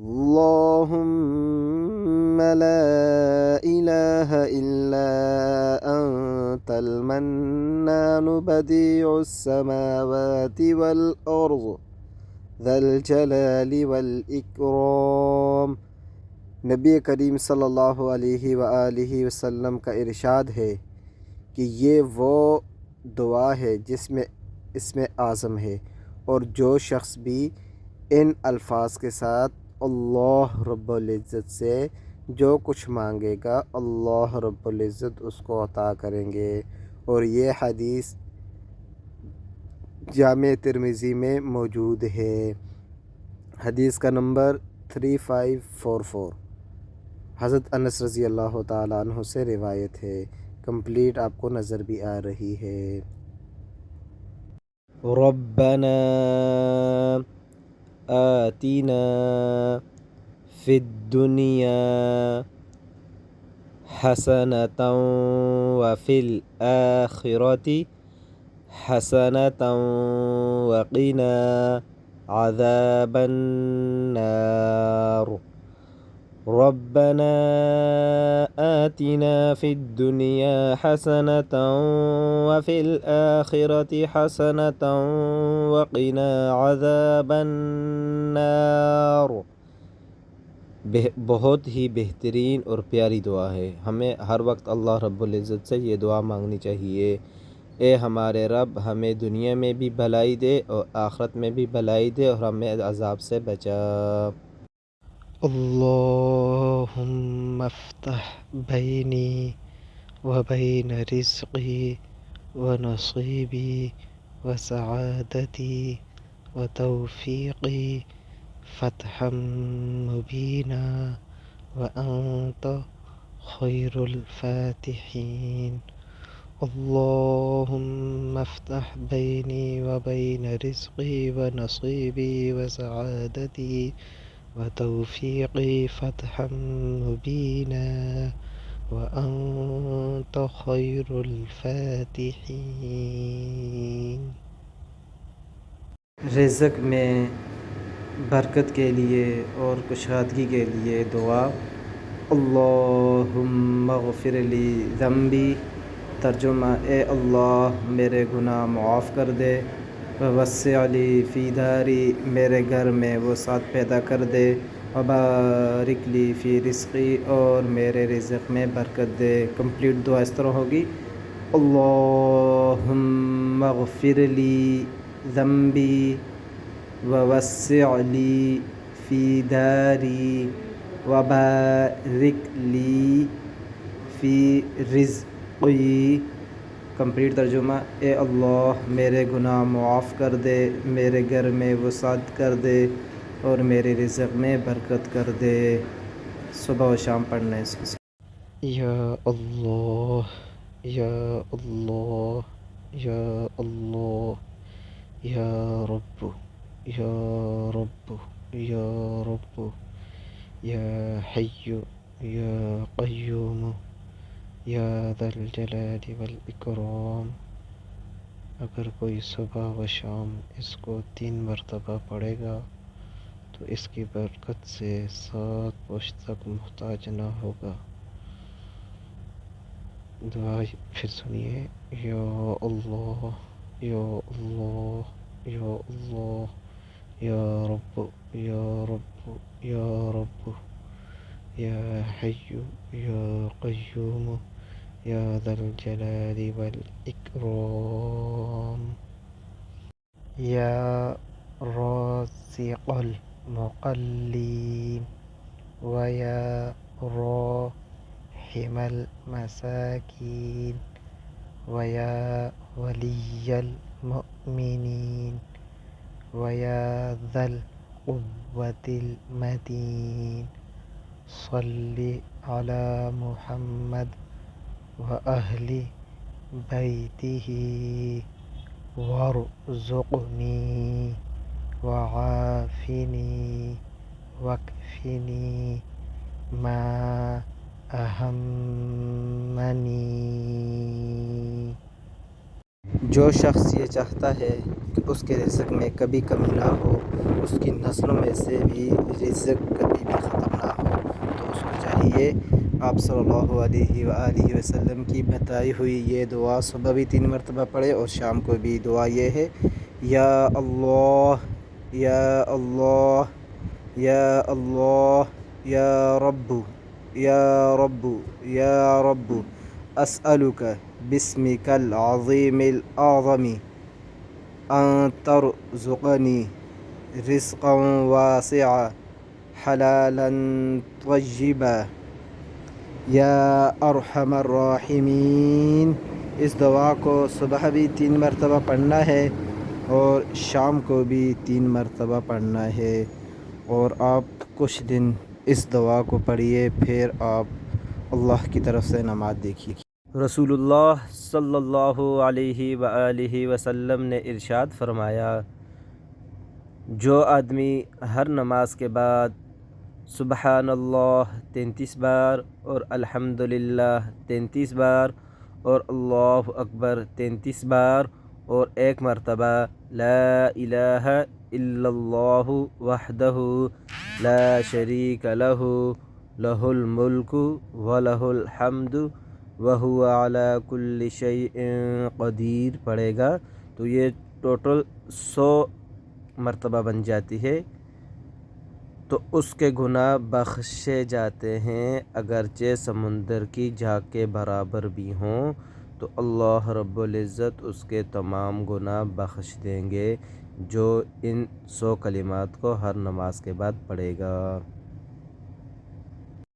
اللهم لا إله إلا أنت المنان بديع السماوات والأرض ذا الجلال والإکرام۔ نبی کریم صلی اللہ علیہ وآلہ وسلم کا ارشاد ہے کہ یہ وہ دعا ہے جس میں اسم اعظم ہے، اور جو شخص بھی ان الفاظ کے ساتھ اللہ رب العزت سے جو کچھ مانگے گا اللہ رب العزت اس کو عطا کریں گے۔ اور یہ حدیث جامع ترمذی میں موجود ہے۔ حدیث کا نمبر 3544 حضرت انس رضی اللہ تعالیٰ عنہ سے روایت ہے۔ کمپلیٹ آپ کو نظر بھی آ رہی ہے۔ ربنا آتنا فی الدنیا حسنة وفی الآخرة حسنة وقنا عذاب النار۔ ربنا آتنا في الدنيا حسنة وفي الآخرة حسنة وقنا عذاب النار۔ بہت ہی بہترین اور پیاری دعا ہے۔ ہمیں ہر وقت اللہ رب العزت سے یہ دعا مانگنی چاہیے، اے ہمارے رب ہمیں دنیا میں بھی بھلائی دے اور آخرت میں بھی بھلائی دے اور ہمیں عذاب سے بچا۔ اللہم افتح بینی وبین رزقی ونصیبی وسعادتی وتوفیقی فتحا مبینا وانت خیر الفاتحین۔ اللہم افتح بینی وبین رزقی ونصیبی وسعادتی وتوفیقی فتحا مبینا وانت خیر الفاتحین۔ رزق میں برکت کے لیے اور کشادگی کے لیے دعا۔ اللہم اغفر لی ذنبی، ترجمہ اے اللہ میرے گناہ معاف کر دے، ووسع لی فی داری میرے گھر میں وسعت پیدا کر دے، وبارک لی فی رزقی اور میرے رزق میں برکت دے۔ کمپلیٹ دعا اس طرح ہوگی: اللہم اغفر لی ذنبی ووسع لی فی داری وبارک لی فی رزقی۔ کمپلیٹ ترجمہ اے اللہ میرے گناہ معاف کر دے، میرے گھر میں وسعت کر دے اور میرے رزق میں برکت کر دے۔ صبح و شام پڑھنا ہے اس کے ساتھ۔ یا اللہ یا اللہ یا اللہ یا رب یا رب یا رب یا حی یا قیوم یا ذا الجلال والاکرام۔ اگر کوئی صبح و شام اس کو 3 مرتبہ پڑھے گا تو اس کی برکت سے 7 پشت تک محتاج نہ ہوگا۔ دعا پھر سنیے: یا اللہ یا اللہ یا اللہ یا رب یا رب یا رب یا حی یا قیوم یا ذا الجلال والاکرام۔ یا رازق المقلین ویا راحم المساکین ویا ولی المؤمنین ویا ذا القوة المتین صلی علی محمد وأہل بیتہ وارزقنی وعافنی واکفنی ما اہمنی۔ جو شخص یہ چاہتا ہے کہ اس کے رزق میں کبھی کمی نہ ہو، اس کی نسلوں میں سے بھی رزق کبھی بھی ختم نہ ہو، تو اس کو چاہیے آپ صلی اللہ علیہ وآلہ وسلم کی بتائی ہوئی یہ دعا صبح بھی 3 مرتبہ پڑھے، اور شام کو بھی دعا یہ ہے، یا اللہ یا اللہ یا اللہ یا رب یا رب یا رب اسألک باسمک العظیم الاعظم ان ترزقنی رزقا واسعا حلالا طیبا یا ارحم الراحمین۔ اس دعا کو صبح بھی 3 مرتبہ پڑھنا ہے اور شام کو بھی 3 مرتبہ پڑھنا ہے، اور آپ کچھ دن اس دعا کو پڑھیے، پھر آپ اللہ کی طرف سے نماز دیکھیے۔ رسول اللہ صلی اللہ علیہ وآلہ وسلم نے ارشاد فرمایا، جو آدمی ہر نماز کے بعد سبحان اللہ 33 بار اور الحمدللہ 33 بار اور اللہ اکبر 33 بار اور 1 مرتبہ لا الہ الا اللہ وحدہ لا شریک لہ لہ الملک ولہ الحمد وہو علی کل شیء قدیر پڑھے گا تو یہ ٹوٹل 100 مرتبہ بن جاتی ہے، تو اس کے گناہ بخشے جاتے ہیں، اگرچہ سمندر کی جھاگ کے برابر بھی ہوں، تو اللہ رب العزت اس کے تمام گناہ بخش دیں گے جو ان 100 کلمات کو ہر نماز کے بعد پڑھے گا۔